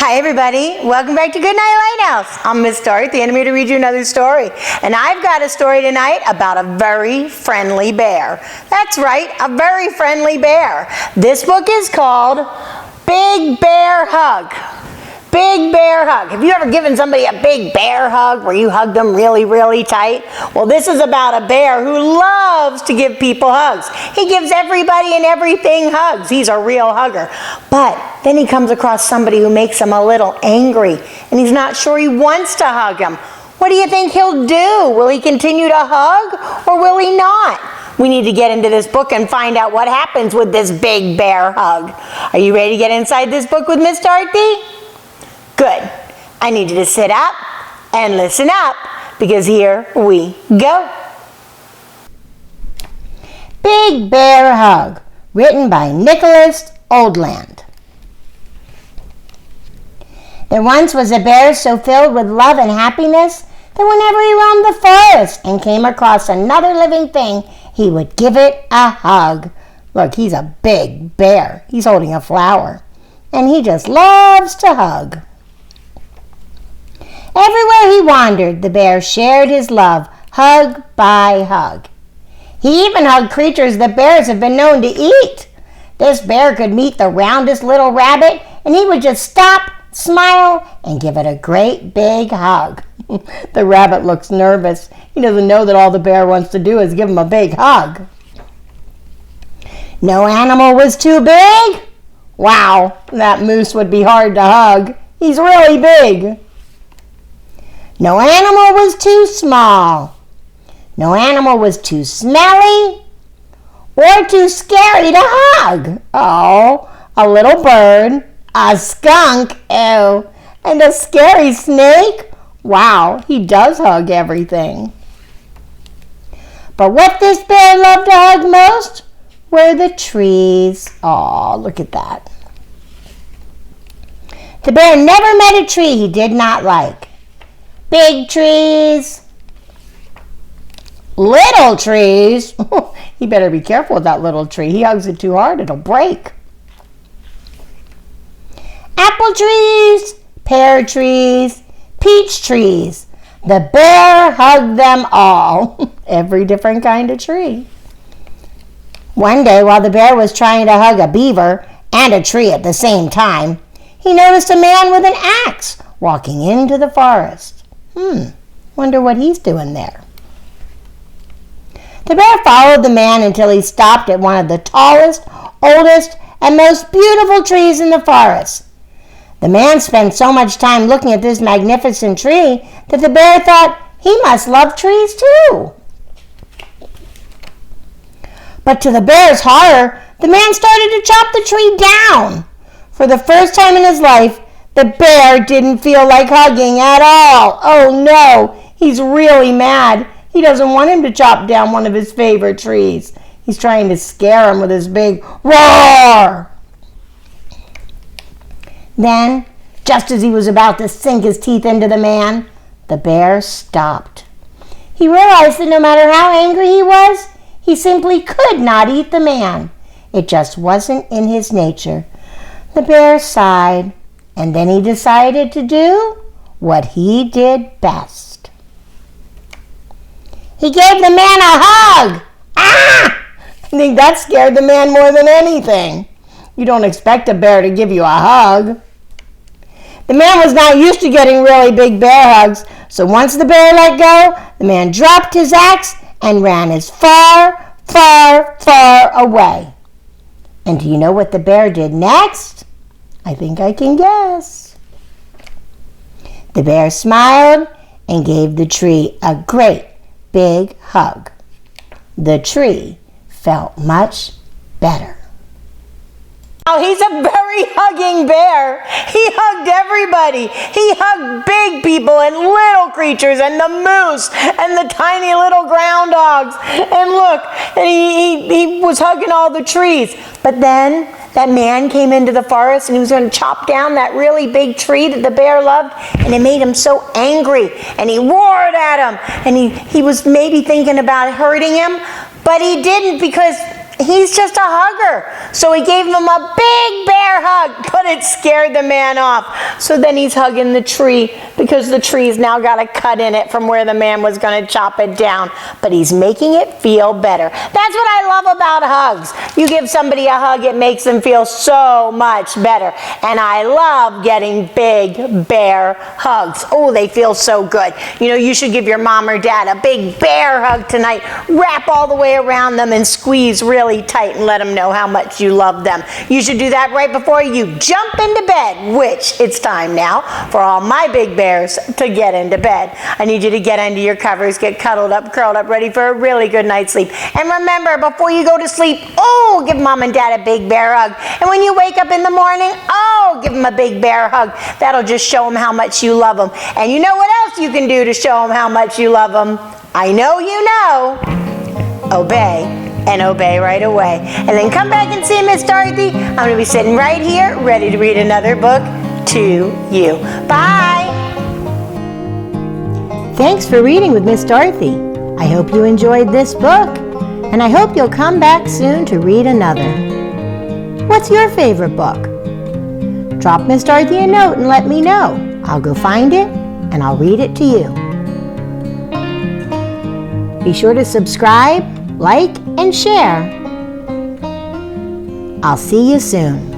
Hi everybody, welcome back to Goodnight Lighthouse. I'm Miss Dorothy and I'm here to read you another story. And I've got a story tonight about a very friendly bear. That's right, a very friendly bear. This book is called Big Bear Hug. Big Bear Hug. Have you ever given somebody a big bear hug where you hug them really, really tight? Well, this is about a bear who loves to give people hugs. He gives everybody and everything hugs. He's a real hugger. But then he comes across somebody who makes him a little angry, and he's not sure he wants to hug him. What do you think he'll do? Will he continue to hug, or will he not? We need to get into this book and find out what happens with this big bear hug. Are you ready to get inside this book with Miss Dorothy? Good. I need you to sit up and listen up, because here we go. Big Bear Hug, written by Nicholas Oldland. There once was a bear so filled with love and happiness that whenever he roamed the forest and came across another living thing, he would give it a hug. Look, he's a big bear. He's holding a flower, and he just loves to hug. Everywhere he wandered, the bear shared his love, hug by hug. He even hugged creatures that bears have been known to eat. This bear could meet the roundest little rabbit, and he would just stop, smile, and give it a great big hug. The rabbit looks nervous. He doesn't know that all the bear wants to do is give him a big hug. No animal was too big. Wow, that moose would be hard to hug. He's really big. No animal was too small. No animal was too smelly or too scary to hug. Oh, a little bird, a skunk, ew, and a scary snake. Wow, he does hug everything. But what this bear loved to hug most were the trees. Oh, look at that. The bear never met a tree he did not like. Big trees, little trees. He better be careful with that little tree. He hugs it too hard, it'll break. Apple trees, pear trees, peach trees. The bear hugged them all. Every different kind of tree. One day, while the bear was trying to hug a beaver and a tree at the same time, he noticed a man with an axe walking into the forest. Wonder what he's doing there. The bear followed the man until he stopped at one of the tallest, oldest, and most beautiful trees in the forest. The man spent so much time looking at this magnificent tree that the bear thought he must love trees too. But to the bear's horror, the man started to chop the tree down. For the first time in his life, the bear didn't feel like hugging at all. Oh no, he's really mad. He doesn't want him to chop down one of his favorite trees. He's trying to scare him with his big roar. Then, just as he was about to sink his teeth into the man, the bear stopped. He realized that no matter how angry he was, he simply could not eat the man. It just wasn't in his nature. The bear sighed. And then he decided to do what he did best. He gave the man a hug. Ah! I think that scared the man more than anything. You don't expect a bear to give you a hug. The man was not used to getting really big bear hugs, so once the bear let go, the man dropped his axe and ran as far, far, far away. And do you know what the bear did next? I think I can guess. The bear smiled and gave the tree a great big hug. The tree felt much better. Oh, he's a very hugging bear. He hugged everybody. He hugged big people and little creatures and the moose and the tiny little ground dogs. And look, and he was hugging all the trees. But then that man came into the forest and he was going to chop down that really big tree that the bear loved, and it made him so angry. And he roared at him, and he was maybe thinking about hurting him, but he didn't, because he's just a hugger. So he gave him a big bear hug, but it scared the man off. So then he's hugging the tree because the tree's now got a cut in it from where the man was going to chop it down. But he's making it feel better. That's what I love about hugs. You give somebody a hug, it makes them feel so much better. And I love getting big bear hugs. Oh, they feel so good. You know, you should give your mom or dad a big bear hug tonight. Wrap all the way around them and squeeze really tight and let them know how much you love them. You should do that right before you jump into bed, which it's time now for all my big bears to get into bed. I need you to get under your covers, get cuddled up, curled up, ready for a really good night's sleep. And remember, before you go to sleep, oh, give mom and dad a big bear hug. And when you wake up in the morning, oh, give them a big bear hug. That'll just show them how much you love them. And you know what else you can do to show them how much you love them? I know you know. Obey, and obey right away. And then come back and see Miss Dorothy. I'm going to be sitting right here, ready to read another book to you. Bye! Thanks for reading with Miss Dorothy. I hope you enjoyed this book, and I hope you'll come back soon to read another. What's your favorite book? Drop Miss Dorothy a note and let me know. I'll go find it, and I'll read it to you. Be sure to subscribe, like, and share. I'll see you soon.